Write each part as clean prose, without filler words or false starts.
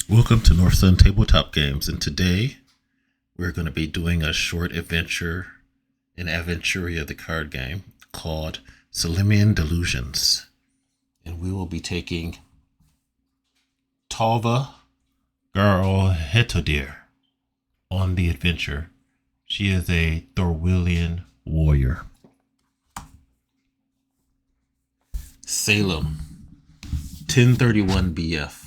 Welcome to North Sun Tabletop Games, and today we're going to be doing a short adventure in Aventuria, the card game, called Selemian Delusions. And we will be taking Tjalva Hetodir on the adventure. She is a Thorwellian warrior. Salem, 1031 BF.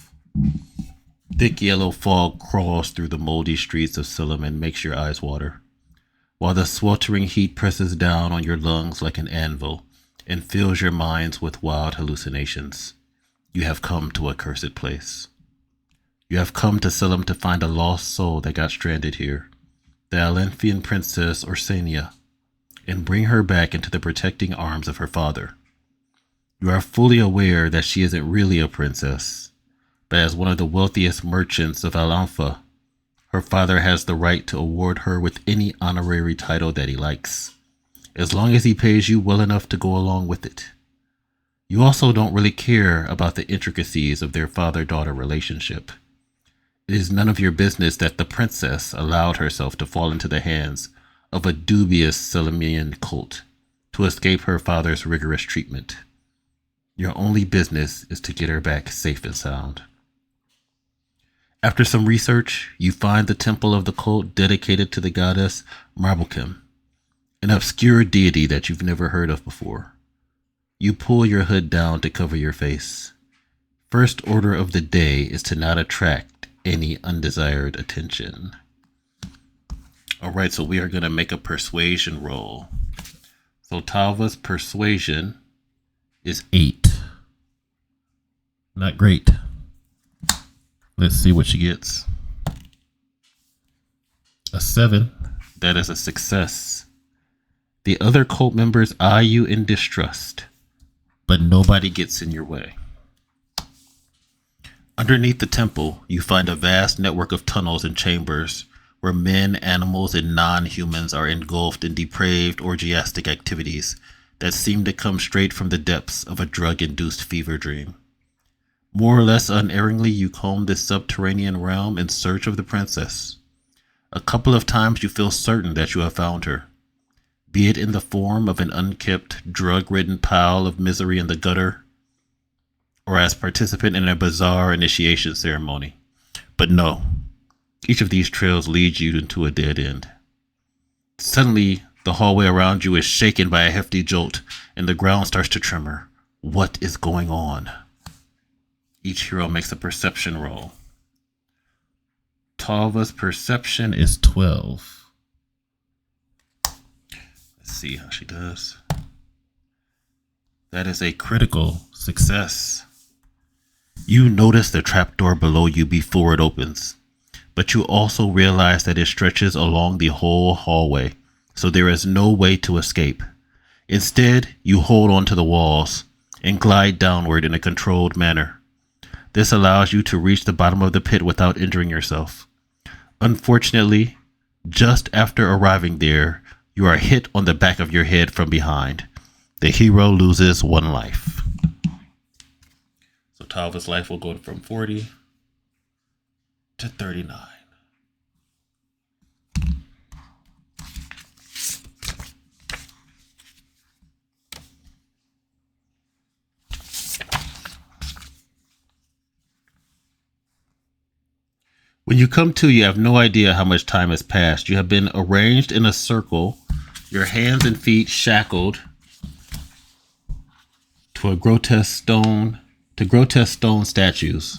Thick yellow fog crawls through the moldy streets of Selem and makes your eyes water, while the sweltering heat presses down on your lungs like an anvil and fills your minds with wild hallucinations. You have come to a cursed place. You have come to Selem to find a lost soul that got stranded here, the Alenfian princess Ursania, and bring her back into the protecting arms of her father. You are fully aware that she isn't really a princess, but as one of the wealthiest merchants of Alanfa, her father has the right to award her with any honorary title that he likes, as long as he pays you well enough to go along with it. You also don't really care about the intricacies of their father-daughter relationship. It is none of your business that the princess allowed herself to fall into the hands of a dubious Selemian cult to escape her father's rigorous treatment. Your only business is to get her back safe and sound. After some research, you find the temple of the cult dedicated to the goddess Marblekim, an obscure deity that you've never heard of before. You pull your hood down to cover your face. First order of the day is to not attract any undesired attention. Alright, so we are going to make a persuasion roll. So Tjalva's persuasion is 8. Not great. Let's see what she gets. A 7. That is a success. The other cult members eye you in distrust, but nobody gets in your way. Underneath the temple, you find a vast network of tunnels and chambers where men, animals, and non-humans are engulfed in depraved orgiastic activities that seem to come straight from the depths of a drug-induced fever dream. More or less unerringly, you comb this subterranean realm in search of the princess. A couple of times you feel certain that you have found her, be it in the form of an unkempt, drug-ridden pile of misery in the gutter, or as participant in a bizarre initiation ceremony. But no, each of these trails leads you into a dead end. Suddenly, the hallway around you is shaken by a hefty jolt, and the ground starts to tremor. What is going on? Each hero makes a perception roll. Tjalva's perception is 12. Let's see how she does. That is a critical success. You notice the trapdoor below you before it opens, but you also realize that it stretches along the whole hallway, so there is no way to escape. Instead, you hold onto the walls and glide downward in a controlled manner. This allows you to reach the bottom of the pit without injuring yourself. Unfortunately, just after arriving there, you are hit on the back of your head from behind. The hero loses 1 life. So Tjalva's life will go from 40 to 39. When you come to, you have no idea how much time has passed. You have been arranged in a circle, your hands and feet shackled to grotesque stone statues,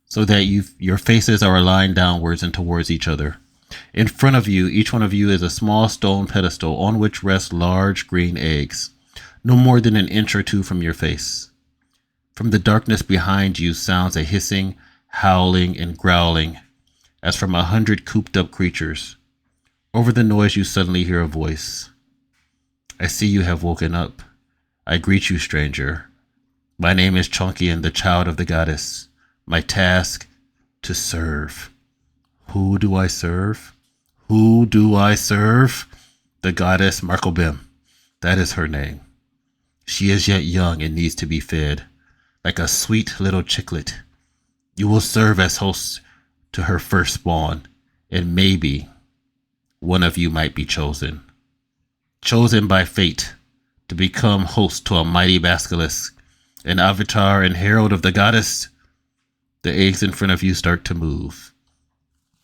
so that your faces are aligned downwards and towards each other. In front of you, each one of you is a small stone pedestal on which rest large green eggs, no more than an inch or 2 from your face. From the darkness behind you sounds a hissing, howling, and growling, as from 100 cooped-up creatures. Over the noise, you suddenly hear a voice. I see you have woken up. I greet you, stranger. My name is Chonkian, the child of the goddess. My task, to serve. Who do I serve? Who do I serve? The goddess Markobim. That is her name. She is yet young and needs to be fed, like a sweet little chicklet. You will serve as host to her firstborn, and maybe one of you might be chosen. Chosen by fate to become host to a mighty basilisk, an avatar and herald of the goddess. The eggs in front of you start to move.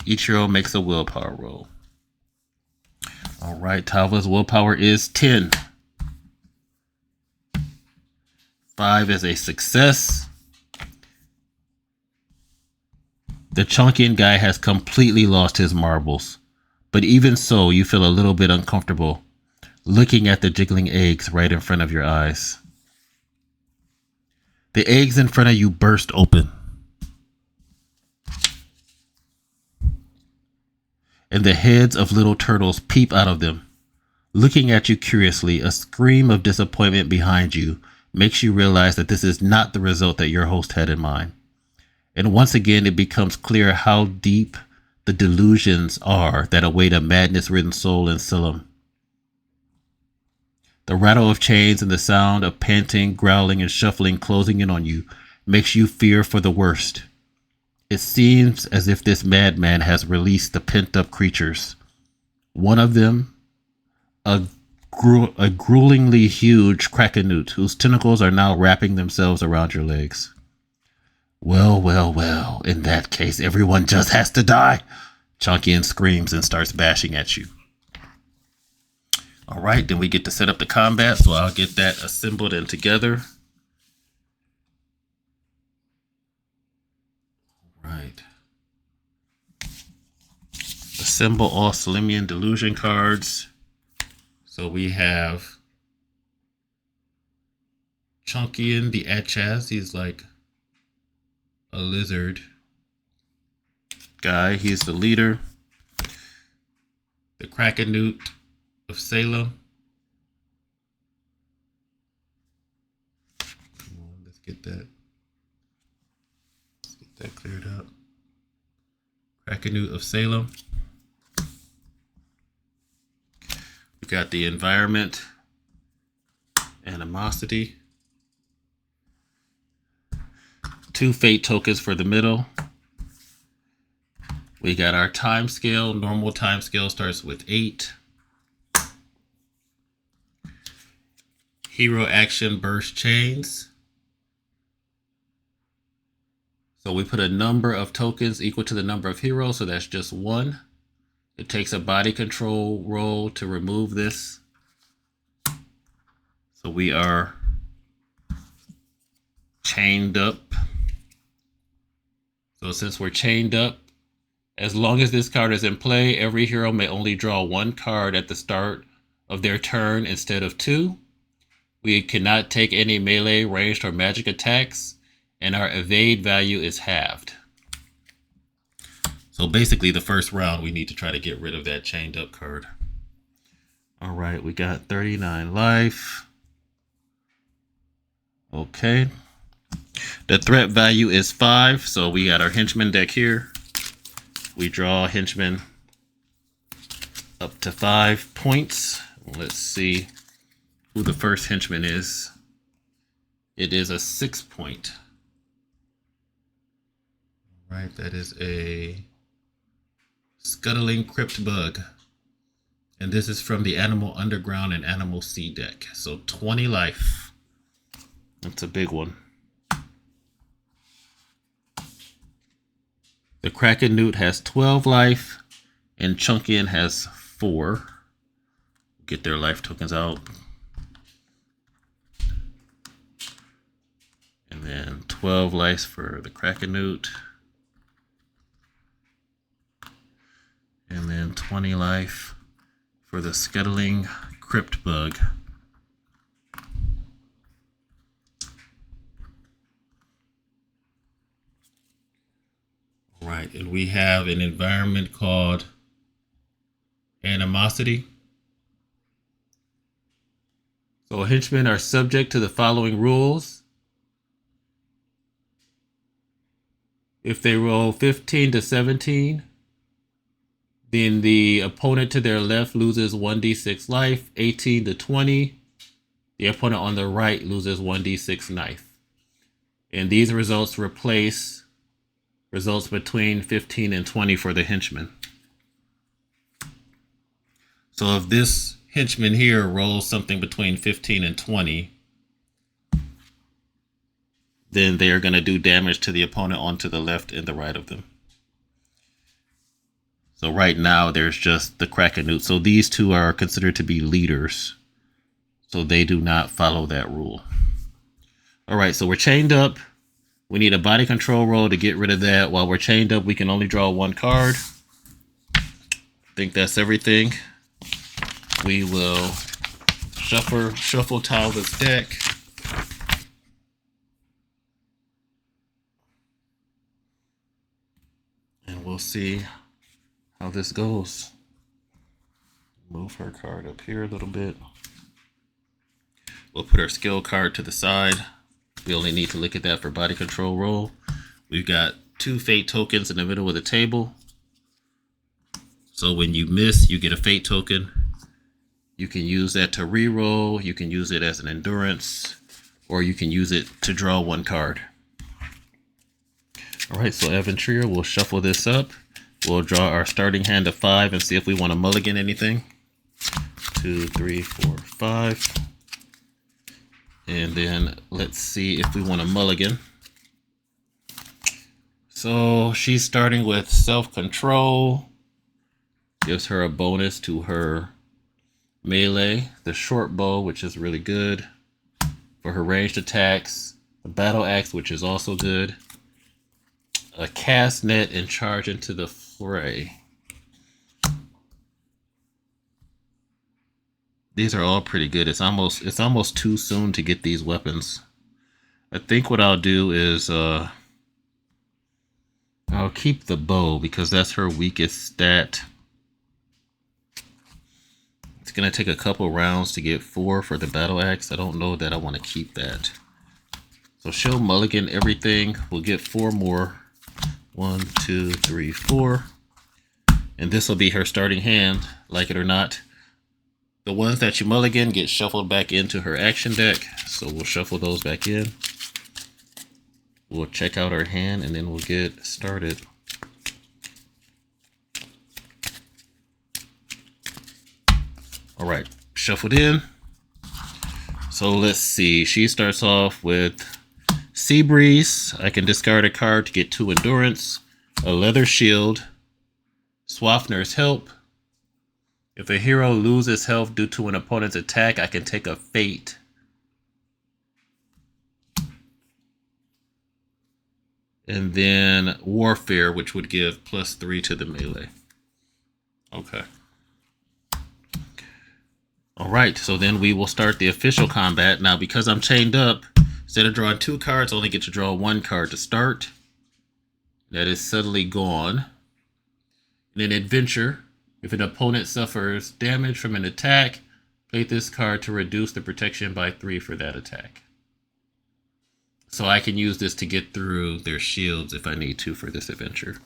Each hero makes a willpower roll. All right, Tjalva's willpower is 10. 5 is a success. The Chunkian guy has completely lost his marbles, but even so, you feel a little bit uncomfortable looking at the jiggling eggs right in front of your eyes. The eggs in front of you burst open, and the heads of little turtles peep out of them. Looking at you curiously, a scream of disappointment behind you makes you realize that this is not the result that your host had in mind. And once again, it becomes clear how deep the delusions are that await a madness-ridden soul in Selem. The rattle of chains and the sound of panting, growling, and shuffling closing in on you makes you fear for the worst. It seems as if this madman has released the pent-up creatures. One of them, a gruelingly huge krakenut, whose tentacles are now wrapping themselves around your legs. Well, well, well, in that case, everyone just has to die. Chunkian screams and starts bashing at you. All right, then we get to set up the combat, so I'll get that assembled and together. All right. Assemble all Selemian delusion cards. So we have Chunkian, the Achaz. He's like a lizard guy. He's the leader. The Krakenut of Salem. Come on, let's get that cleared up. Krakenut of Salem. We got the environment, animosity. 2 fate tokens for the middle. We got our time scale. Normal time scale starts with 8. Hero action burst chains. So we put a number of tokens equal to the number of heroes, so that's just 1. It takes a body control roll to remove this. So we are chained up. So since we're chained up, as long as this card is in play, every hero may only draw 1 card at the start of their turn instead of 2. We cannot take any melee, ranged, or magic attacks, and our evade value is halved. So basically, the first round, we need to try to get rid of that chained up card. All right, we got 39 life. Okay. The threat value is 5, so we got our henchman deck here. We draw henchman up to 5 points. Let's see who the first henchman is. It is a 6 point. All right, that is a Scuttling Crypt Bug. And this is from the Animal Underground and Animal Sea deck. So 20 life. That's a big one. The Krakenut has 12 life, and Chunkian has 4. Get their life tokens out. And then 12 life for the Krakenut. And then 20 life for the Scuttling Crypt Bug. Right, and we have an environment called Animosity. So henchmen are subject to the following rules. If they roll 15 to 17, then the opponent to their left loses 1d6 life. 18 to 20, the opponent on the right loses 1d6 life. And these results replace Results between 15 and 20 for the henchman. So if this henchman here rolls something between 15 and 20, then they are going to do damage to the opponent onto the left and the right of them. So right now there's just the Krakenute. So these two are considered to be leaders. So they do not follow that rule. All right, so we're chained up. We need a body control roll to get rid of that. While we're chained up, we can only draw one card. I think that's everything. We will shuffle Tjalva's deck. And we'll see how this goes. Move her card up here a little bit. We'll put our skill card to the side. We only need to look at that for body control roll. We've got 2 fate tokens in the middle of the table. So when you miss, you get a fate token. You can use that to reroll. You can use it as an endurance, or you can use it to draw one card. All right, so Aventuria, we'll shuffle this up. We'll draw our starting hand of 5 and see if we want to mulligan anything. 2, 3, 4, 5. And then let's see if we want to mulligan. So she's starting with self-control. Gives her a bonus to her melee, the short bow, which is really good for her ranged attacks, the battle axe, which is also good, a cast net, and charge into the fray. These are all pretty good. It's almost too soon to get these weapons. I think what I'll do is I'll keep the bow because that's her weakest stat. It's going to take a couple rounds to get 4 for the battle axe. I don't know that I want to keep that. So she'll mulligan everything. We'll get 4 more. 1, 2, 3, 4. And this will be her starting hand, like it or not. The ones that you mulligan get shuffled back into her action deck. So we'll shuffle those back in. We'll check out our hand and then we'll get started. All right, shuffled in. So let's see. She starts off with Sea Breeze. I can discard a card to get 2 endurance, a leather shield, Swafner's Help. If a hero loses health due to an opponent's attack, I can take a fate. And then Warfare, which would give +3 to the melee. Okay. All right, so then we will start the official combat. Now, because I'm chained up, instead of drawing 2 cards, I only get to draw 1 card to start. That is suddenly gone. And in Adventure, if an opponent suffers damage from an attack, play this card to reduce the protection by 3 for that attack. So I can use this to get through their shields if I need to for this adventure.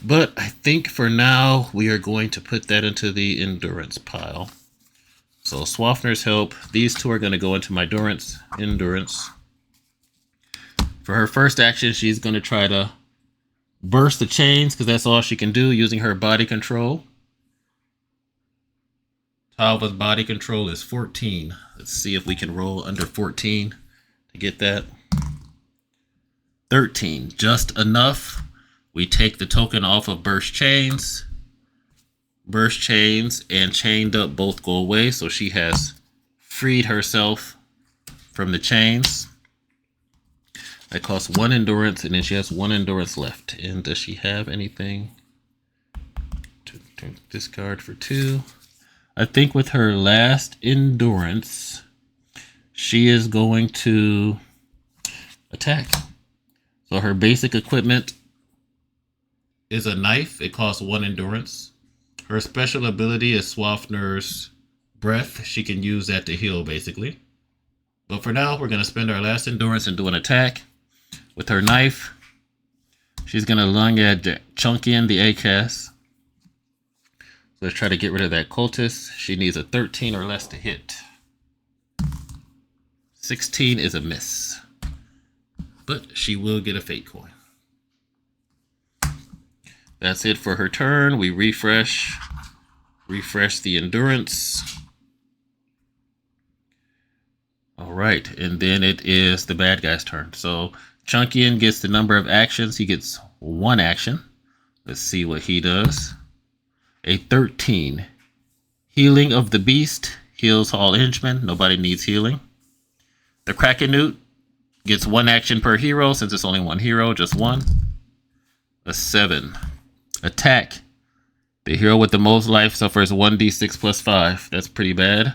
But I think for now, we are going to put that into the endurance pile. So Swafner's Help. These 2 are going to go into my endurance. For her first action, she's going to try to burst the chains because that's all she can do using her body control. Tjalva's body control is 14. Let's see if we can roll under 14 to get that. 13, just enough. We take the token off of burst chains. Burst chains and chained up both go away, so she has freed herself from the chains. That costs 1 endurance, and then she has 1 endurance left. And does she have anything? Discard for 2. I think with her last endurance, she is going to attack. So her basic equipment is a knife. It costs 1 endurance. Her special ability is Swafner's Breath. She can use that to heal, basically. But for now, we're going to spend our last endurance and do an attack. With her knife, she's going to lunge at Chunkin, the ACAS. Let's try to get rid of that cultist. She needs a 13 or less to hit. 16 is a miss. But she will get a fate coin. That's it for her turn. We refresh the endurance. All right, and then it is the bad guy's turn. So Chunkian gets the number of actions. He gets 1 action. Let's see what he does. A 13. Healing of the beast. Heals all henchmen. Nobody needs healing. The Krakenute gets 1 action per hero since it's only 1 hero, just 1. A 7. Attack. The hero with the most life suffers 1d6 plus 5. That's pretty bad.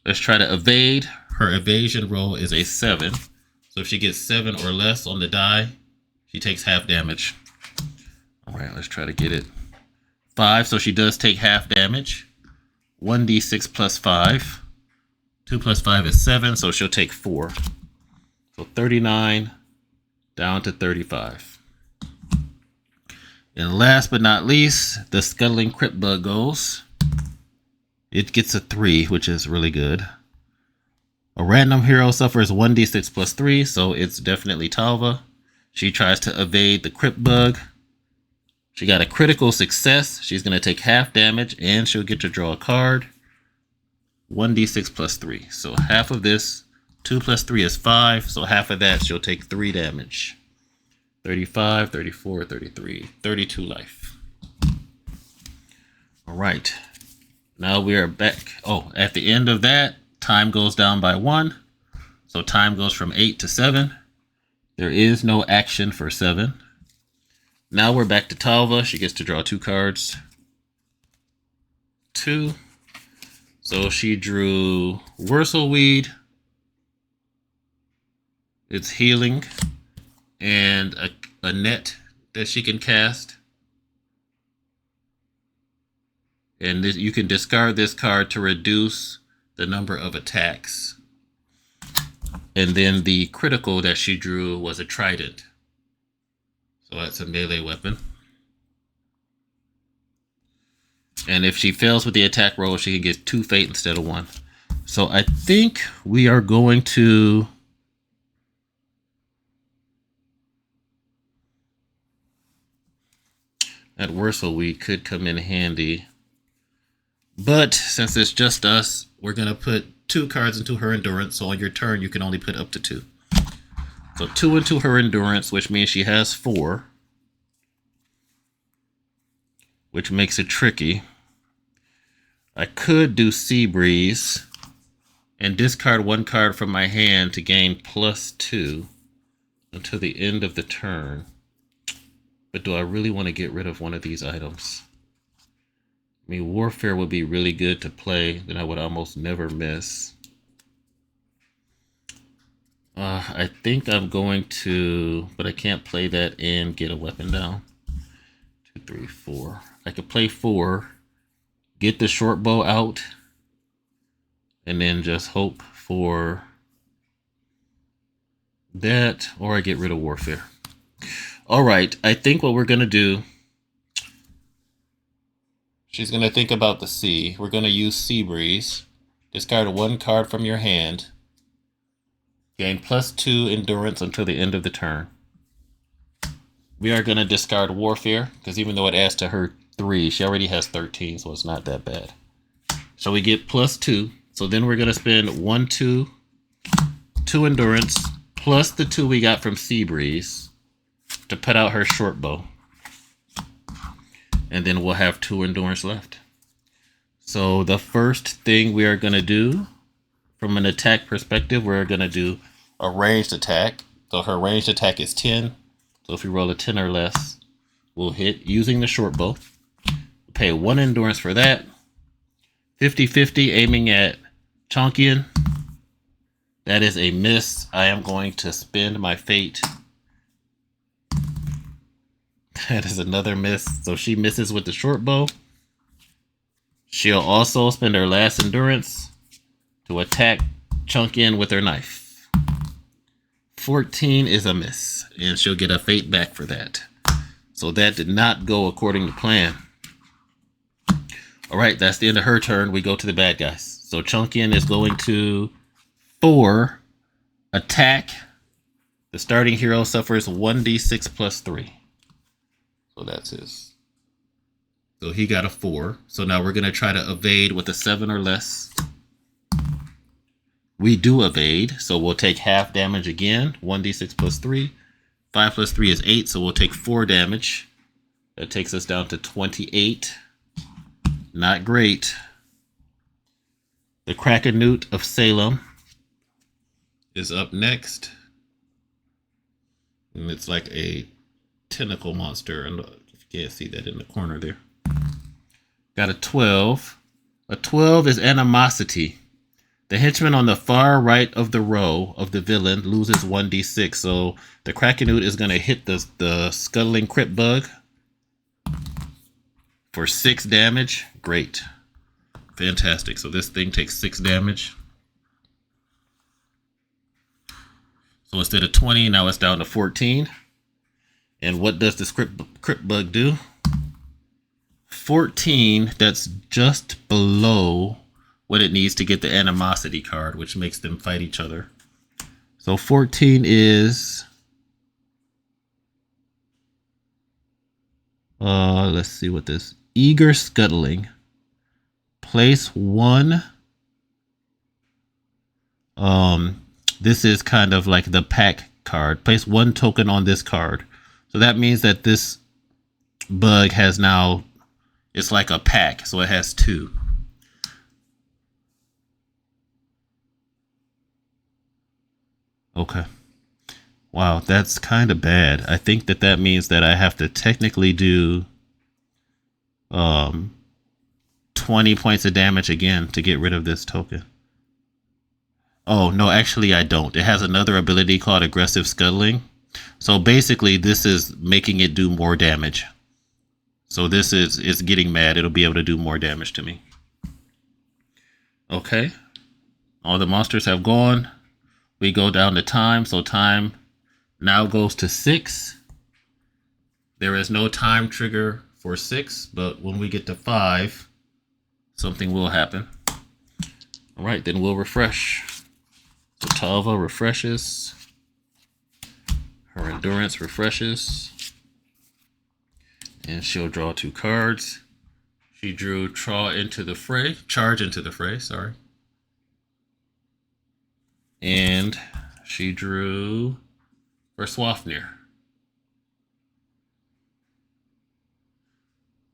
Let's try to evade. Her evasion roll is a 7. So if she gets 7 or less on the die, she takes half damage. All right, let's try to get it. 5, so she does take half damage. 1d6 plus 5. 2 plus 5 is 7, so she'll take 4. So 39 down to 35. And last but not least, the Scuttling Crypt Bug goes. It gets a 3, which is really good. A random hero suffers 1d6 plus 3, so it's definitely Tjalva. She tries to evade the Crypt Bug. She got a critical success. She's going to take half damage, and she'll get to draw a card. 1d6 plus 3. So half of this, 2 plus 3 is 5, so half of that she'll take 3 damage. 35, 34, 33, 32 life. All right. Now we are back. Oh, at the end of that, time goes down by 1. So time goes from 8 to 7. There is no action for 7. Now we're back to Tjalva. She gets to draw 2 cards. 2. So she drew Wurzelweed. It's healing. And a net that she can cast. And this, you can discard this card to reduce the number of attacks. And then the critical that she drew was a trident. So that's a melee weapon. And if she fails with the attack roll, she can get 2 fate instead of 1. So I think we are going to... That Wurzelweed could come in handy. But since it's just us, we're going to put 2 cards into her endurance. So on your turn, you can only put up to 2. So 2 into her endurance, which means she has 4. Which makes it tricky. I could do Sea Breeze and discard 1 card from my hand to gain +2 until the end of the turn. But do I really want to get rid of one of these items? I mean, Warfare would be really good to play, that I would almost never miss. I think I'm going to, but I can't play that and get a weapon down. 2, 3, 4. I could play 4, get the short bow out, and then just hope for that, or I get rid of Warfare. All right, I think what we're going to do, she's going to think about the sea. We're going to use Sea Breeze. Discard 1 card from your hand. Gain +2 endurance until the end of the turn. We are going to discard Warfare, because even though it adds to her 3, she already has 13, so it's not that bad. So we get +2. So then we're going to spend 1, 2 endurance, plus the 2 we got from Sea Breeze, to put out her short bow. And then we'll have 2 endurance left. So the first thing we are going to do, from an attack perspective, we're going to do a ranged attack. So her ranged attack is 10. So if we roll a 10 or less, we'll hit using the short bow. Pay 1 endurance for that. 50-50 aiming at Chonkian. That is a miss. I am going to spend my fate. That is another miss. So she misses with the short bow. She'll also spend her last endurance to attack Chunkian with her knife. 14 is a miss, and she'll get a fate back for that. So that did not go according to plan. All right, that's the end of her turn. We go to the bad guys. So Chunkian is going to 4 attack. The starting hero suffers 1d6 plus 3. So that's his So he got a 4. So now we're going to try to evade with a 7 or less. We do evade, so we'll take half damage again. 1d6 plus 3. 5 plus 3 is 8, so we'll take 4 damage. That takes us down to 28. Not great. The Krakenute of Salem is up next. And it's like a tentacle monster. And if you can't see that in the corner there. Got a 12. A 12 is Animosity. The henchman on the far right of the row of the villain loses 1d6. So the Krakenute is going to hit the Scuttling Crypt Bug for 6 damage. Great. Fantastic. So this thing takes 6 damage. So instead of 20, now it's down to 14. And what does the Crypt Bug do? 14, that's just below what it needs to get the Animosity card, which makes them fight each other. So 14 is... let's see what this... Eager Scuttling. Place 1. This is kind of like the pack card. Place 1 token on this card. So that means that this bug has now... It's like a pack, so it has 2. Okay. Wow, that's kind of bad. I think that means that I have to technically do 20 points of damage again to get rid of this token. Oh, no, actually I don't. It has another ability called Aggressive Scuttling. So basically this is making it do more damage. So this is getting mad. It'll be able to do more damage to me. Okay. All the monsters have gone. We go down to time. So time now goes to 6. There is no time trigger for 6, but when we get to 5, something will happen. All right, then we'll refresh. So Tjalva refreshes. Her endurance refreshes. And she'll draw 2 cards. She drew Charge into the Fray, sorry. And she drew Verswafnir.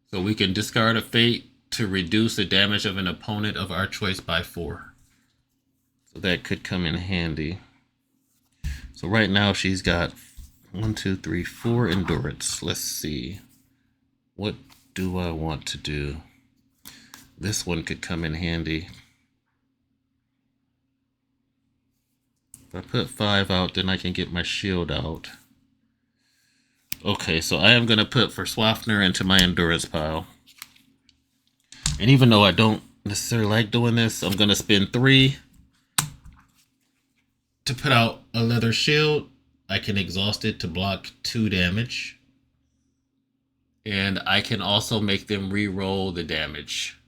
So we can discard a fate to reduce the damage of an opponent of our choice by 4. So that could come in handy. So right now she's got 1, 2, 3, 4 endurance. Let's see. What do I want to do? This one could come in handy. If I put 5 out, then I can get my shield out. Okay, so I am going to put Verswafnir into my endurance pile. And even though I don't necessarily like doing this, I'm going to spend 3 to put out a leather shield. I can exhaust it to block 2 damage. And I can also make them re-roll the damage.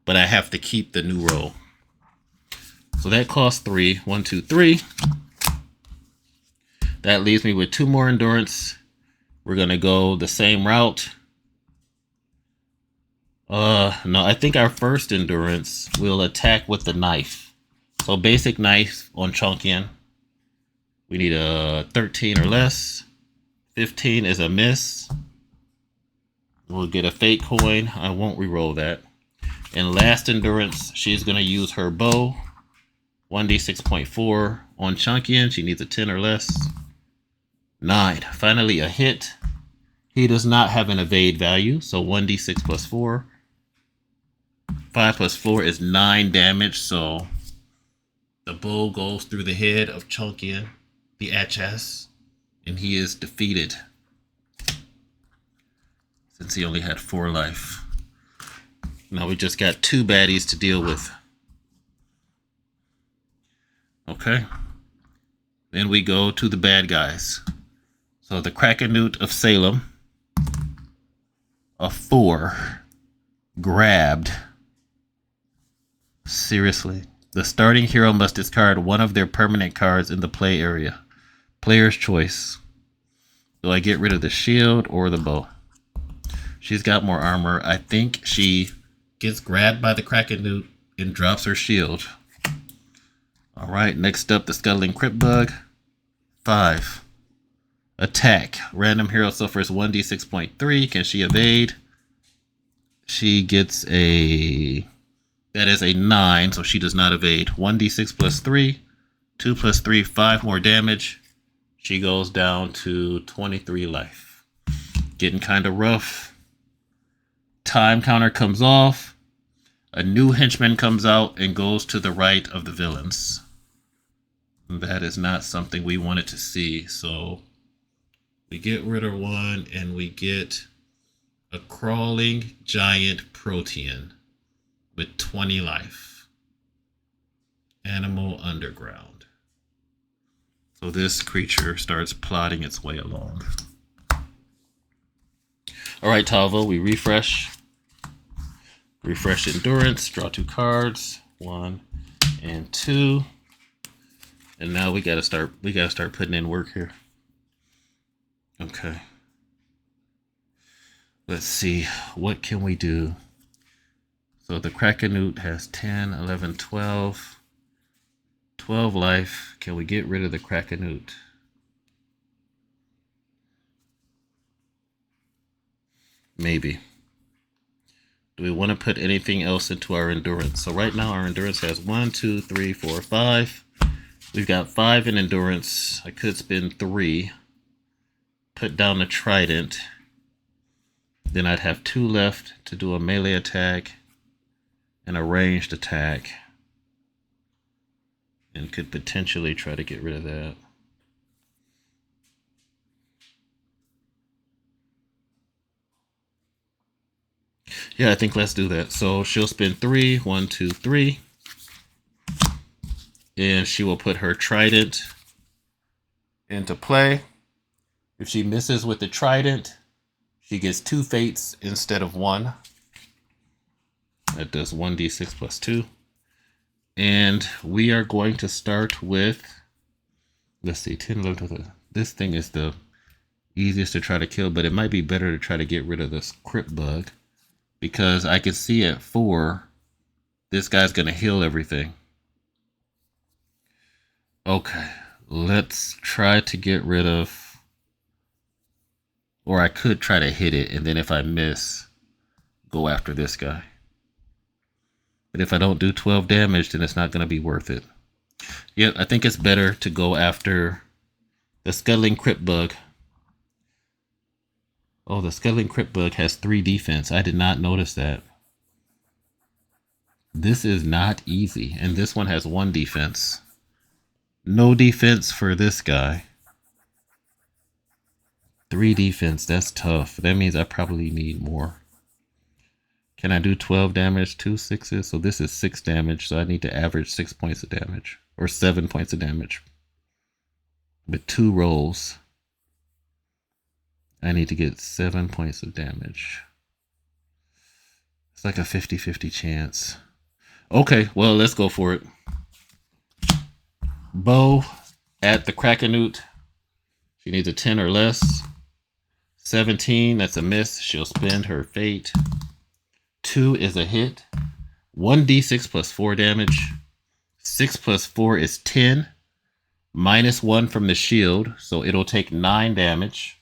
But I have to keep the new roll. So that costs 3. 1, 2, 3. That leaves me with 2 more endurance. We're going to go the same route. No, I think our first endurance will attack with the knife. So basic knife on Chunkian. We need a 13 or less. 15 is a miss. We'll get a fate coin. I won't re-roll that. And last endurance, she's going to use her bow. 1d6.4 on Chunkian. She needs a 10 or less. 9. Finally a hit. He does not have an evade value, so 1d6 plus 4. 5 plus 4 is 9 damage, so the bow goes through the head of Chunkian, the Achas, and he is defeated. Since he only had 4 life. Now we just got 2 baddies to deal with. Okay. Then we go to the bad guys. So the Krakenute of Salem. A 4. Grabbed. Seriously. The starting hero must discard one of their permanent cards in the play area. Player's choice. Do I get rid of the shield or the bow? She's got more armor. I think she gets grabbed by the Kraken Newt and drops her shield. All right, next up, the Scuttling Crypt Bug. 5. Attack. Random hero suffers 1d6.3. Can she evade? She gets a... That is a 9, so she does not evade. 1d6 plus 3. 2 plus 3, 5 more damage. She goes down to 23 life. Getting kind of rough. Time counter comes off. A new henchman comes out and goes to the right of the villains. That is not something we wanted to see, so we get rid of one and we get a crawling giant protean with 20 life. Animal underground. So this creature starts plodding its way along. All right, Tjalva, we refresh. Refresh endurance, draw 2 cards, 1 and 2. And now we gotta start putting in work here. Okay. Let's see, what can we do? So the Kraken Newt has 10, 11, 12. 12 life. Can we get rid of the Kraken Newt? Maybe. Do we want to put anything else into our endurance? So right now our endurance has 1, 2, 3, 4, 5. We've got 5 in endurance. I could spend 3. Put down the trident. Then I'd have 2 left to do a melee attack and a ranged attack. And could potentially try to get rid of that. Yeah, I think let's do that. So she'll spend 3. 1, 2, 3. And she will put her trident into play. If she misses with the trident, she gets 2 fates instead of 1. That does 1d6 plus 2. And we are going to start with, let's see, 10, 11, 12. This thing is the easiest to try to kill, but it might be better to try to get rid of this crypt bug. Because I can see at 4, this guy's going to heal everything. Okay, let's try to get rid of, or I could try to hit it, and then if I miss, go after this guy. But if I don't do 12 damage, then it's not going to be worth it. Yep, I think it's better to go after the Scuttling Crypt Bug. Oh, the Scuttling Crypt Bug has 3 defense. I did not notice that. This is not easy. And this one has 1 defense. No defense for this guy. 3 defense. That's tough. That means I probably need more. Can I do 12 damage? 2 6s. So this is 6 damage. So I need to average 6 points of damage. Or 7 points of damage. With 2 rolls. I need to get 7 points of damage. It's like a 50-50 chance. Okay, well, let's go for it. Bow at the Kraken Newt. She needs a 10 or less. 17, that's a miss. She'll spend her fate. 2 is a hit. 1d6 plus 4 damage. 6 plus 4 is 10. Minus 1 from the shield, so it'll take 9 damage.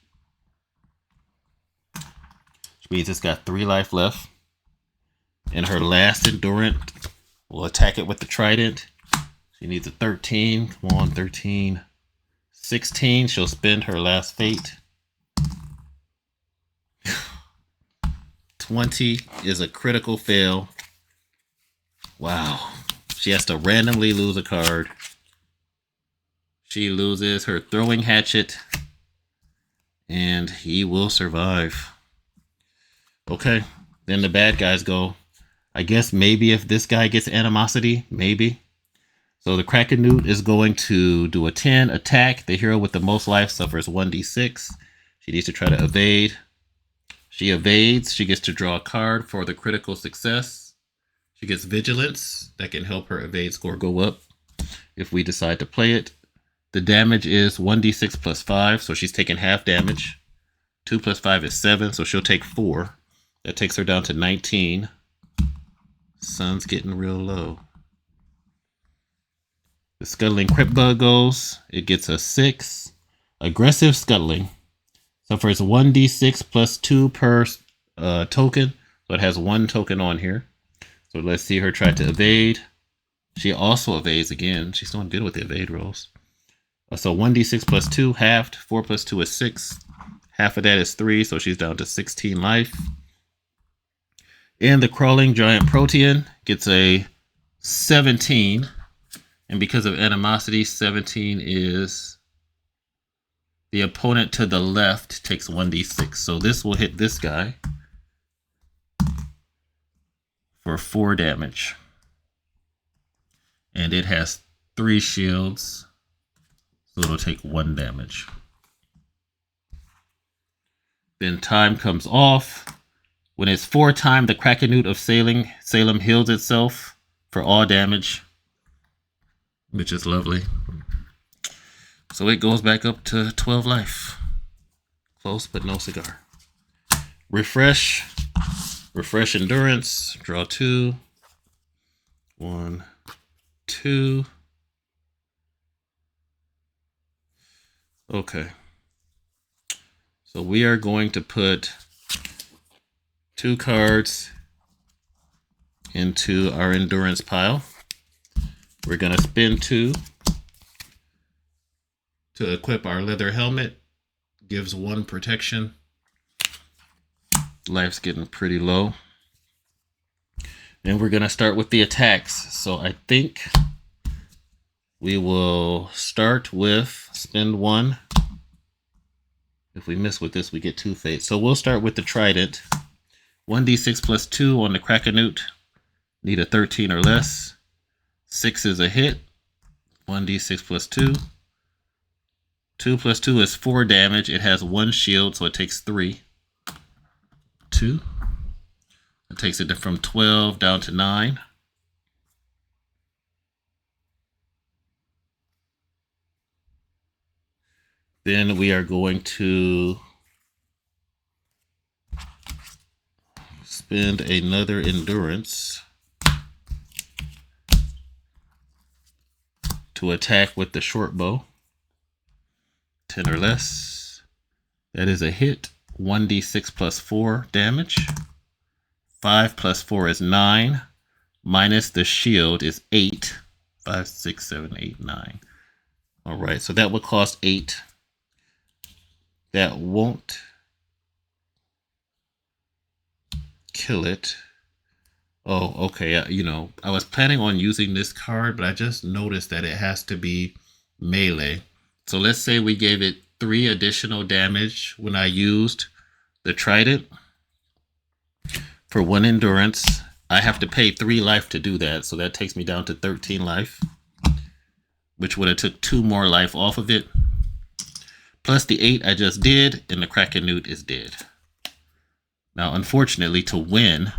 Which means it's got 3 life left. And her last endurance will attack it with the trident. She needs a 13. Come on, 13. 16, she'll spend her last fate. 20 is a critical fail. Wow. She has to randomly lose a card. She loses her throwing hatchet. And he will survive. Okay. Then the bad guys go. I guess maybe if this guy gets animosity, maybe. So the Kraken Newt is going to do a 10 attack. The hero with the most life suffers 1d6. She needs to try to evade. She evades. She gets to draw a card for the critical success. She gets vigilance. That can help her evade score go up if we decide to play it. The damage is 1d6 plus 5, so she's taking half damage. 2 plus 5 is 7, so she'll take 4. That takes her down to 19. Sun's getting real low. The Scuttling Crypt Bug goes. It gets a 6. Aggressive Scuttling. Suffers 1d6 plus 2 per token. So it has 1 token on here. So let's see her try to evade. She also evades again. She's doing good with the evade rolls. So 1d6 plus 2, halved. 4 plus 2 is 6. Half of that is 3, so she's down to 16 life. And the Crawling Giant Protean gets a 17. And because of animosity, 17 is the opponent to the left takes 1d6. So this will hit this guy for 4 damage. And it has 3 shields, so it'll take 1 damage. Then time comes off. When it's 4 times, the Krakenute of Salem heals itself for all damage, which is lovely. So it goes back up to 12 life. Close, but no cigar. Refresh. Refresh endurance. Draw 2. 1, 2. Okay. So we are going to put 2 cards into our endurance pile. We're going to spin 2 to equip our leather helmet. Gives 1 protection. Life's getting pretty low. And we're going to start with the attacks. So I think we will start with spend 1. If we miss with this, we get 2 fates. So we'll start with the Trident. 1d6 plus 2 on the Krakenute. Need a 13 or less. 6 is a hit. 1d6 plus 2. 2 plus 2 is 4 damage. It has 1 shield, so it takes 3. 2. It takes it from 12 down to 9. Then we are going to spend another endurance to attack with the short bow. 10 or less. That is a hit. 1d6 plus 4 damage. 5 plus 4 is 9. Minus the shield is 8. 5, 6, 7, 8, 9. All right, so that would cost 8. That won't kill it. Oh, okay. I was planning on using this card, but I just noticed that it has to be melee. So let's say we gave it 3 additional damage when I used the Trident for 1 endurance. I have to pay 3 life to do that, so that takes me down to 13 life, which would have took 2 more life off of it. Plus the 8 I just did, and the Krakenute is dead. Now, unfortunately, to win,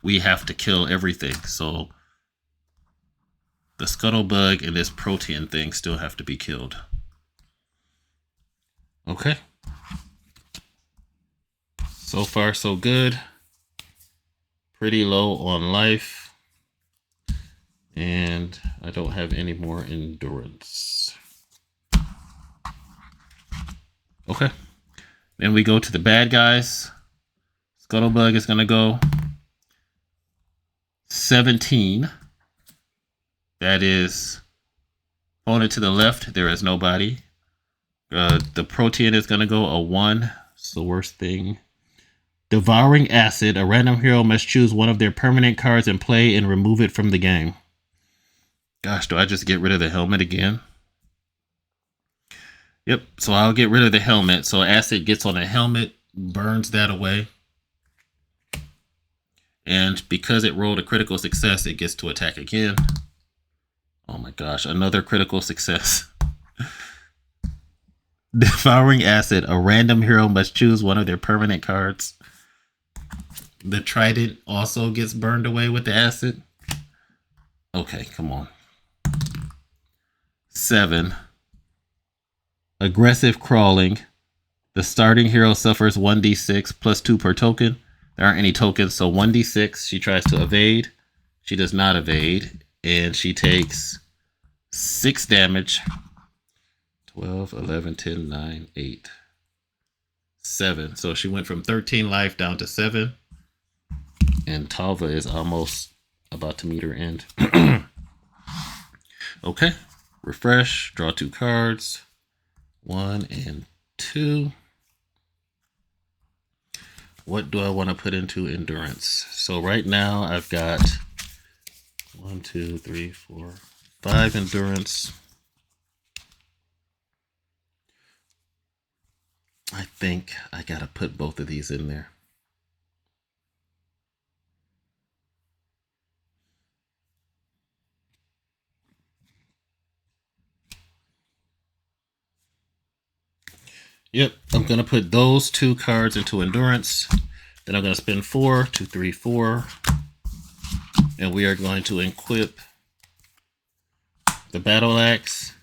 we have to kill everything. So the Scuttlebug and this Protean thing still have to be killed. Okay. So far, so good. Pretty low on life. And I don't have any more endurance. Okay. Then we go to the bad guys. Scuttlebug is going to go 17. That is opponent to the left. There is nobody. The Protean is going to go a 1. It's the worst thing. Devouring Acid. A random hero must choose one of their permanent cards in play and remove it from the game. Gosh, do I just get rid of the helmet again? Yep, so I'll get rid of the helmet. So Acid gets on a helmet, burns that away. And because it rolled a critical success, it gets to attack again. Oh my gosh, another critical success. Devouring Acid. A random hero must choose one of their permanent cards. The Trident also gets burned away with the acid. Okay, come on. 7. Aggressive Crawling. The starting hero suffers 1d6 plus 2 per token. There aren't any tokens, so 1d6. She tries to evade. She does not evade, and she takes 6 damage. 12, 11, 10, 9, 8, 7. So she went from 13 life down to 7. And Tjalva is almost about to meet her end. Okay. Refresh. Draw 2 cards. 1 and 2. What do I want to put into endurance? So right now I've got 1, 2, 3, 4, 5 endurance. I think I gotta put both of these in there. Yep, I'm gonna put those 2 cards into endurance. Then I'm gonna spend 4, 2, 3, 4. And we are going to equip the battle axe.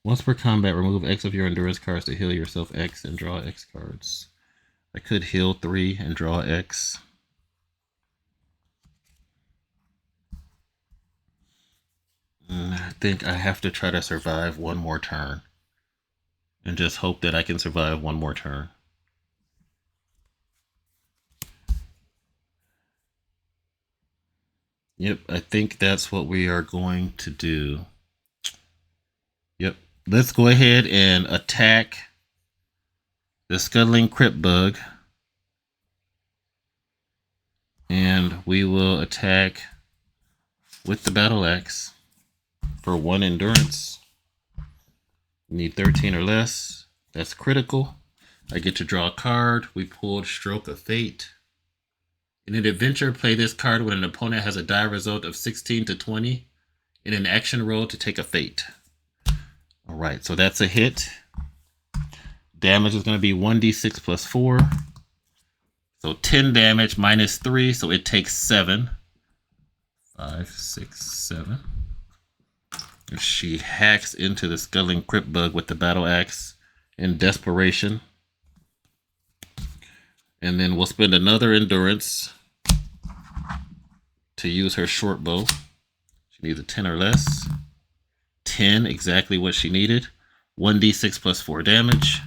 Once per combat, remove X of your endurance cards to heal yourself X and draw X cards. I could heal 3 and draw X. I think I have to try to survive one more turn. And just hope that I can survive one more turn. Yep, I think that's what we are going to do. Yep, let's go ahead and attack the Scuttling Crypt Bug. And we will attack with the Battle Axe for 1 endurance. We need 13 or less. That's critical. I get to draw a card. We pulled Stroke of Fate. In an adventure, play this card when an opponent has a die result of 16 to 20 in an action roll to take a fate. All right, so that's a hit. Damage is going to be 1d6 plus 4. So 10 damage minus 3, so it takes 7. 5, 6, 7. She hacks into the Scuttling Crypt Bug with the Battle Axe in desperation. And then we'll spend another endurance to use her short bow. She needs a 10 or less. 10, exactly what she needed. 1d6 plus 4 damage.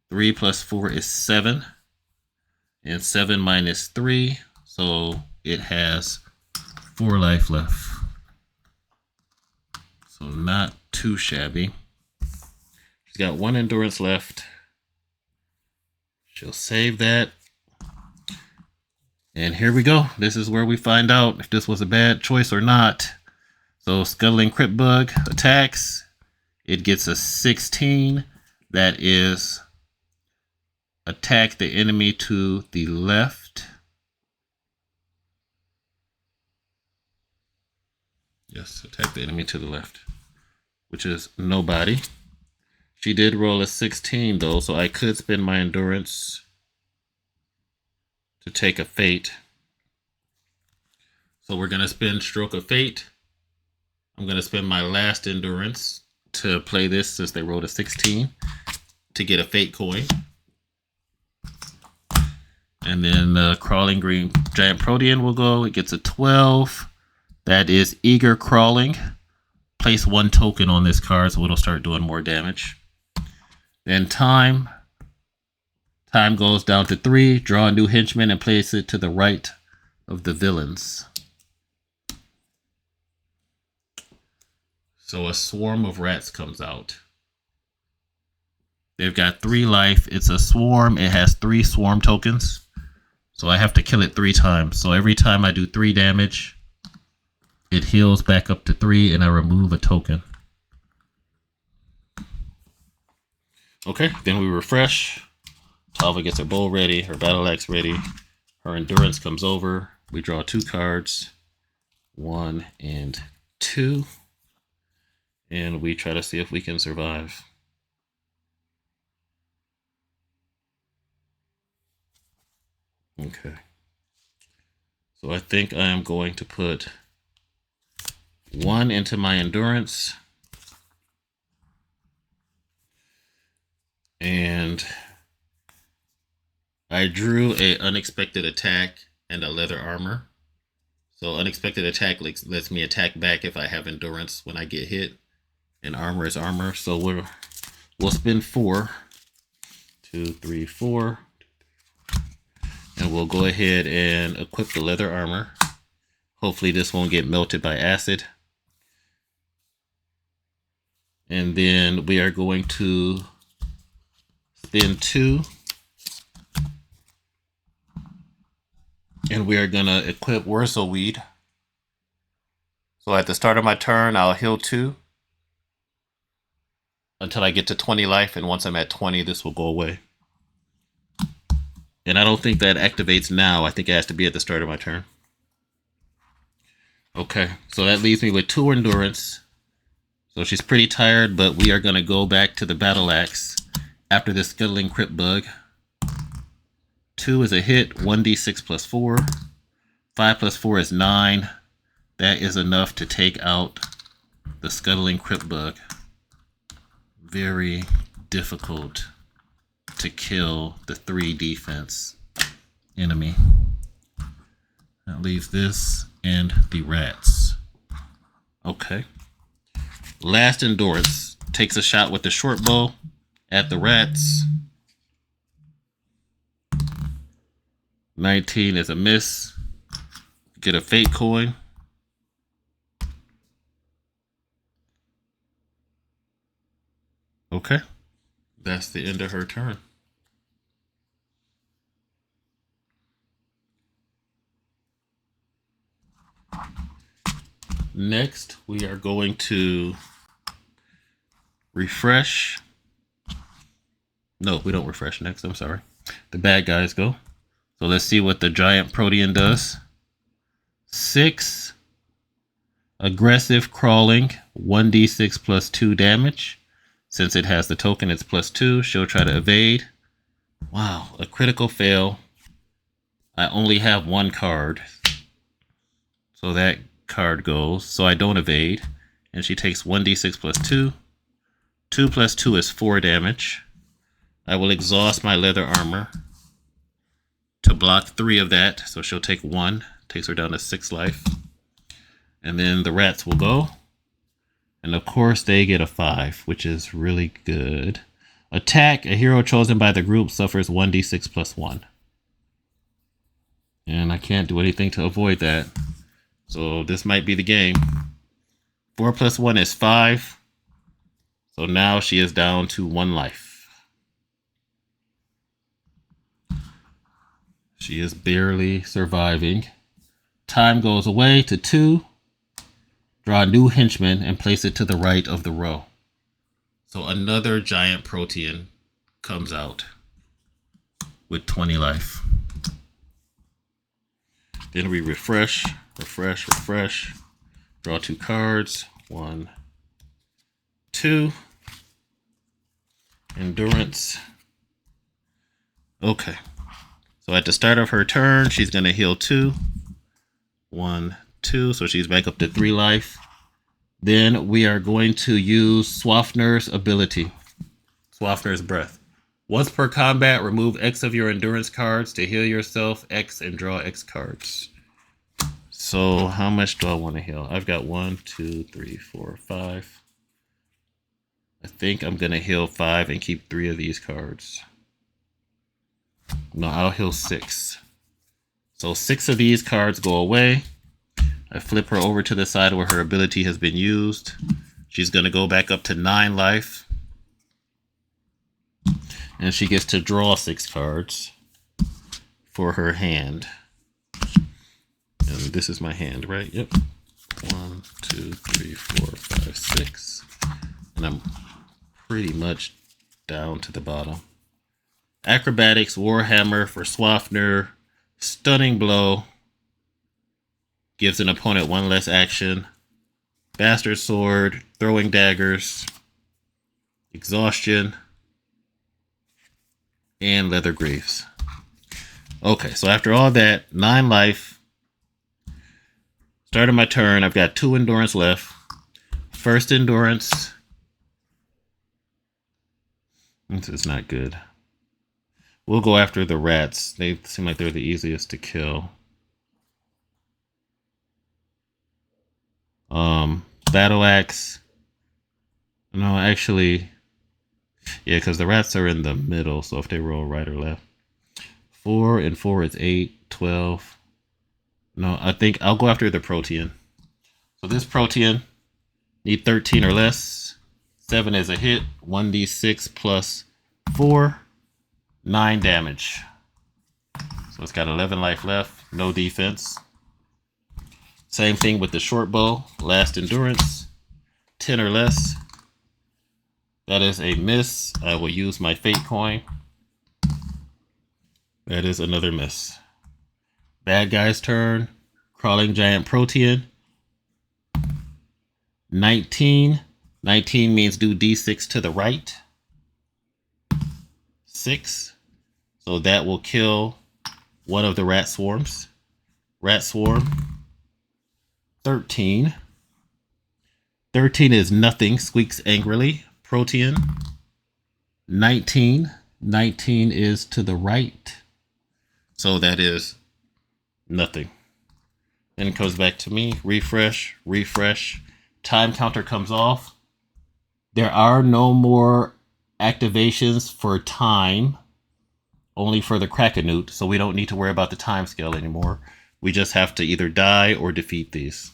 3 plus 4 is 7. And 7 minus 3, so it has 4 life left. So not too shabby. She's got 1 endurance left. She'll save that. And here we go. This is where we find out if this was a bad choice or not. So Scuttling Crypt Bug attacks. It gets a 16. That is attack the enemy to the left. Yes, attack the enemy to the left, which is nobody. She did roll a 16 though, so I could spend my endurance to take a fate. So we're going to spend Stroke of Fate. I'm going to spend my last endurance to play this since they rolled a 16 to get a fate coin. And then Crawling Green Giant Protean will go. It gets a 12. That is Eager Crawling. Place 1 token on this card so it'll start doing more damage. Then Time. Time goes down to 3. Draw a new henchman and place it to the right of the villains. So a swarm of rats comes out. They've got 3 life. It's a swarm. It has 3 swarm tokens. So I have to kill it 3 times. So every time I do 3 damage, it heals back up to 3 and I remove a token. Okay, then we refresh. Tjalva gets her bow ready, her battle axe ready. Her endurance comes over. We draw 2 cards, 1 and 2. And we try to see if we can survive. Okay. So I think I am going to put 1 into my endurance. And I drew a unexpected attack and a leather armor. So unexpected attack lets me attack back if I have endurance when I get hit, and armor is armor. So we'll spend 4, 2, 3, 4, and we'll go ahead and equip the leather armor. Hopefully this won't get melted by acid. And then we are going to spend 2. And we are going to equip Wurzelweed. So at the start of my turn, I'll heal 2 until I get to 20 life. And once I'm at 20, this will go away. And I don't think that activates now. I think it has to be at the start of my turn. Okay, so that leaves me with 2 endurance. So she's pretty tired, but we are going to go back to the battle axe after this scuttling crypt bug. 2 is a hit, 1d6 plus 4. 5 plus 4 is 9. That is enough to take out the scuttling crypt bug. Very difficult to kill the 3 defense enemy. That leaves this and the rats. Okay. Last endurance takes a shot with the short bow at the rats. 19 is a miss. Get a fate coin. Okay. That's the end of her turn. Next, we are going to refresh. No, we don't refresh next. I'm sorry. The bad guys go. So let's see what the giant protean does. 6 aggressive crawling, 1d6 plus 2 damage. Since it has the token, it's plus 2. She'll try to evade. Wow, a critical fail. I only have 1 card. So that card goes. So I don't evade. And she takes 1d6 plus 2. 2 plus 2 is 4 damage. I will exhaust my leather armor to block 3 of that. So she'll take 1. Takes her down to 6 life. And then the rats will go. And of course they get a 5, which is really good. Attack, a hero chosen by the group suffers 1d6 plus 1. And I can't do anything to avoid that. So this might be the game. 4 plus 1 is 5. So now she is down to 1 life. She is barely surviving. Time goes away to 2. Draw a new henchman and place it to the right of the row. So another giant protean comes out with 20 life. Then we refresh. Draw 2 cards. 1, 2. Endurance. Okay. So at the start of her turn, she's going to heal 2. 1, 2. So she's back up to 3 life. Then we are going to use Swafner's ability. Swafner's Breath. Once per combat, remove X of your endurance cards to heal yourself X and draw X cards. So how much do I want to heal? I've got 1, 2, 3, 4, 5. I think I'm going to heal 5 and keep 3 of these cards. No, I'll heal 6. So 6 of these cards go away. I flip her over to the side where her ability has been used. She's going to go back up to 9 life. And she gets to draw 6 cards for her hand. And this is my hand, right? Yep. 1, 2, 3, 4, 5, 6. And I'm pretty much down to the bottom. Acrobatics, Warhammer for Swafner. Stunning Blow. Gives an opponent 1 less action. Bastard Sword. Throwing Daggers. Exhaustion. And Leather Greaves. Okay, so after all that, 9 life. Start of my turn. I've got 2 endurance left. First endurance. This is not good. We'll go after the rats. They seem like they're the easiest to kill. Battle axe. No, actually, yeah, because the rats are in the middle. So if they roll right or left, 4 and 4 is 8, 12. No, I think I'll go after the Protean. So this Protean need 13 or less. 7 is a hit. 1d6 plus 4, 9 damage. So it's got 11 life left. No defense. Same thing with the short bow. Last endurance. 10 or less. That is a miss. I will use my fate coin. That is another miss. Bad guy's turn. Crawling giant Protean. 19. 19 means do d6 to the right. 6. So that will kill one of the rat swarms. Rat swarm. 13. 13 is nothing. Squeaks angrily. Protean. 19. 19 is to the right. So that is nothing. Then it comes back to me. Refresh. Refresh. Time counter comes off. There are no more activations for time. Only for the Krakenute. So we don't need to worry about the time scale anymore. We just have to either die or defeat these.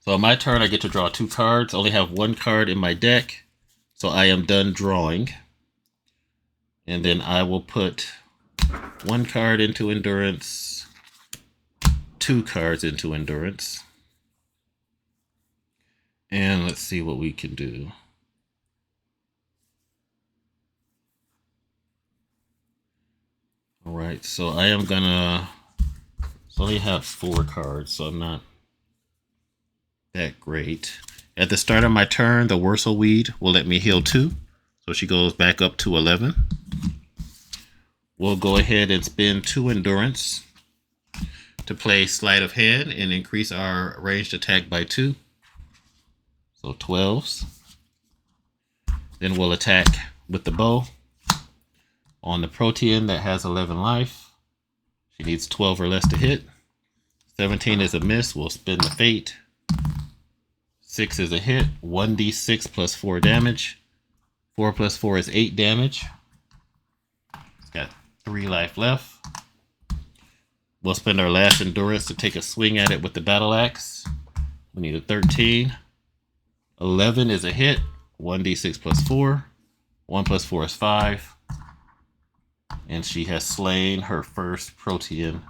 So on my turn, I get to draw 2 cards. I only have 1 card in my deck. So I am done drawing. And then I will put 1 card into endurance. 2 cards into endurance. And let's see what we can do. All right, so I am gonna. So I only have 4 cards, so I'm not that great. At the start of my turn, the Wurzelweed will let me heal 2. So she goes back up to 11. We'll go ahead and spend 2 endurance to play Sleight of Hand and increase our ranged attack by 2. So 12s. Then we'll attack with the bow on the Protean that has 11 life. She needs 12 or less to hit. 17 is a miss. We'll spin the fate. 6 is a hit. 1d6 plus 4 damage. 4 plus 4 is 8 damage. It's got 3 life left. We'll spend our last endurance to take a swing at it with the battle axe. We need a 13. 11 is a hit. 1d6 plus 4. 1 plus 4 is 5. And she has slain her first Protean.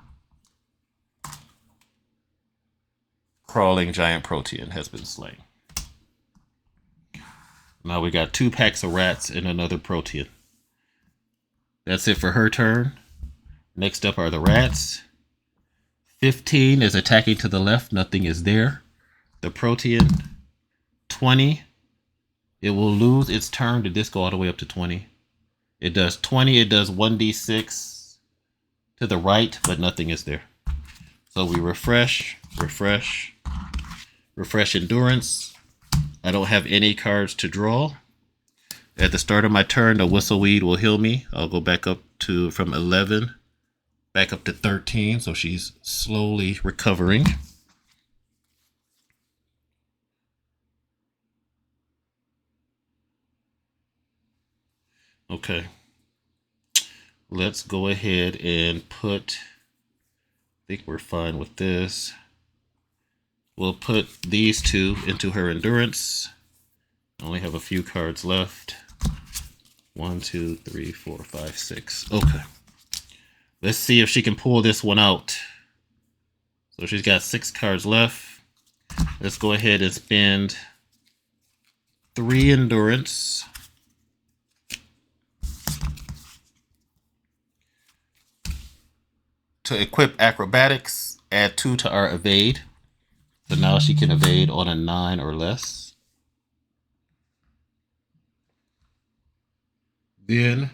Crawling giant Protean has been slain. Now we got 2 packs of rats and another Protean. That's it for her turn. Next up are the rats. 15 is attacking to the left. Nothing is there. The Protean. 20. It will lose its turn. Did this go all the way up to 20? It does 20. It does 1d6 to the right, but nothing is there. So we refresh, refresh, refresh endurance. I don't have any cards to draw. At the start of my turn, the Whistleweed will heal me. I'll go back up to from 11, back up to 13. So she's slowly recovering. Okay. Let's go ahead and put, I think we're fine with this. We'll put these 2 into her endurance. I only have a few cards left. 1, 2, 3, 4, 5, 6. Okay. Let's see if she can pull this one out. So she's got 6 cards left. Let's go ahead and spend 3 endurance. To equip acrobatics, add 2 to our evade. So now she can evade on a 9 or less. Then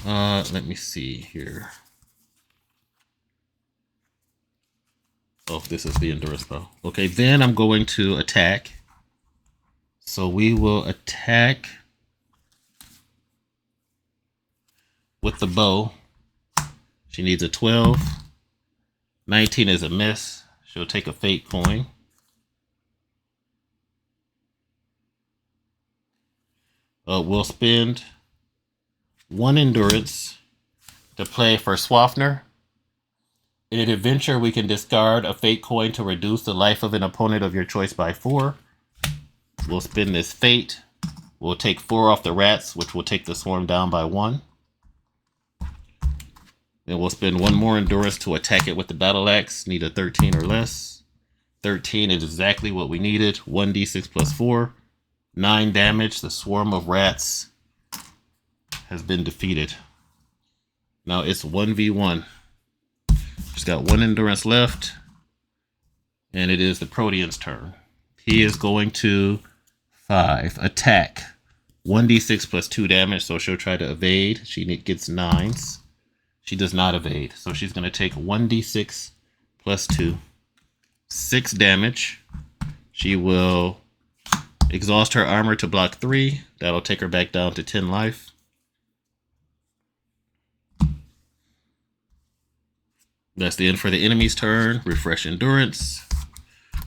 let me see here. Oh, this is the endurance bow. Okay, then I'm going to attack So we will attack with the bow. She needs a 12. 19 is a miss. She'll take a fate coin. We'll spend 1 endurance to play for Swafner. In an adventure, we can discard a fate coin to reduce the life of an opponent of your choice by 4. We'll spend this fate. We'll take 4 off the rats, which will take the swarm down by 1. Then we'll spend 1 more endurance to attack it with the battle axe. Need a 13 or less. 13 is exactly what we needed. 1d6 plus 4. 9 damage. The swarm of rats has been defeated. Now it's 1v1. She's got 1 endurance left. And it is the Protean's turn. He is going to 5. Attack. 1d6 plus 2 damage, so she'll try to evade. She gets 9s. She does not evade, so she's going to take 1d6 plus 2. 6 damage. She will exhaust her armor to block 3. That'll take her back down to 10 life. That's the end for the enemy's turn. Refresh endurance.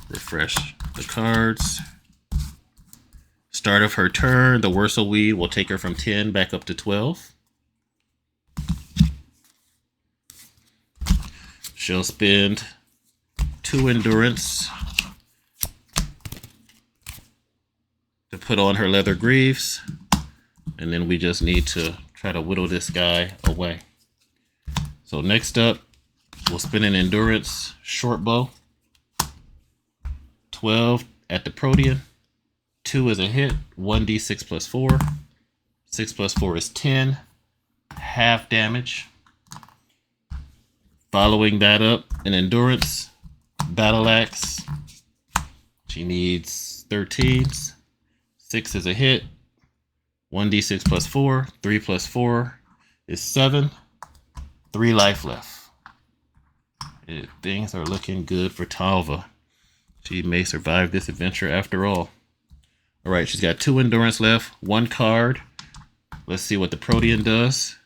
Refresh the cards. Start of her turn, the Wurzelweed will take her from 10 back up to 12. She'll spend 2 endurance to put on her leather greaves. And then we just need to try to whittle this guy away. So next up, we'll spin an endurance short bow. 12 at the Protean. 2 is a hit. 1d6 plus 4. 6 plus 4 is 10. Half damage. Following that up, an endurance battle axe. She needs 13s. 6 is a hit. 1d6 plus 4. 3 plus 4 is 7. 3 life left. Things are looking good for Tjalva. She may survive this adventure after all. All right, she's got 2 endurance left, 1 card. Let's see what the Protean does.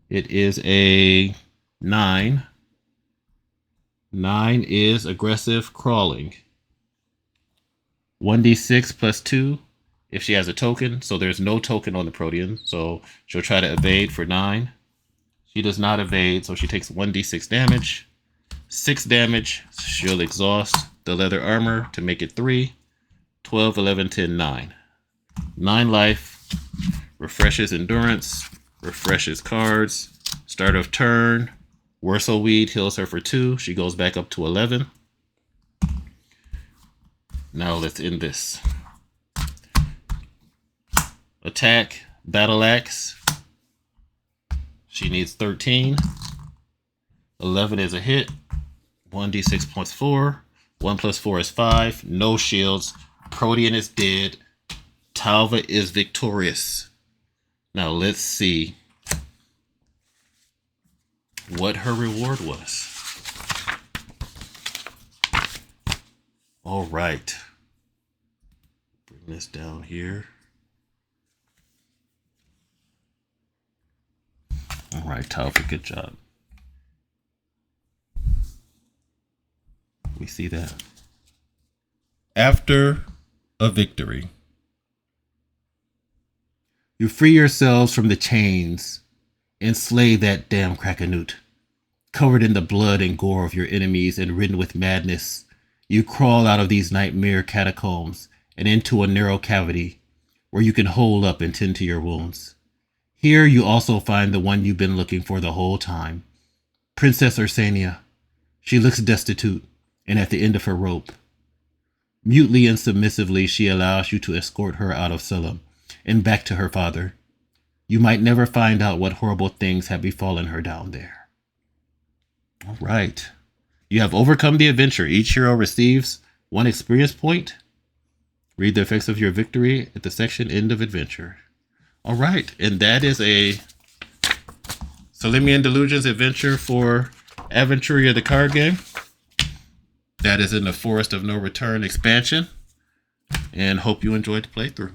It is a 9. 9 is aggressive crawling. 1d6 plus 2 if she has a token. So there's no token on the Protean. So she'll try to evade for 9. She does not evade, so she takes 1d6 damage. 6 damage. She'll exhaust the leather armor to make it 3. 12, 11, 10, 9. 9 life. Refreshes endurance. Refreshes cards. Start of turn. Wurzelweed heals her for 2. She goes back up to 11. Now let's end this. Attack. Battle axe. She needs 13. 11 is a hit. 1d6 plus 4. 1 plus 4 is 5. No shields. Protean is dead. Tjalva is victorious. Now let's see what her reward was. All right. Bring this down here. All right, Tjalva, good job. We see that. After a victory, you free yourselves from the chains and slay that damn Krakenut. Covered in the blood and gore of your enemies and ridden with madness, you crawl out of these nightmare catacombs and into a narrow cavity where you can hole up and tend to your wounds. Here you also find the one you've been looking for the whole time, Princess Ursania. She looks destitute and at the end of her rope. Mutely and submissively, she allows you to escort her out of Selem and back to her father. You might never find out what horrible things have befallen her down there. All right. You have overcome the adventure. Each hero receives 1 experience point. Read the effects of your victory at the section End of Adventure. All right. And that is a Selemian Delusions adventure for Aventuria, the card game. That is in the Forest of No Return expansion. and hope you enjoyed the playthrough.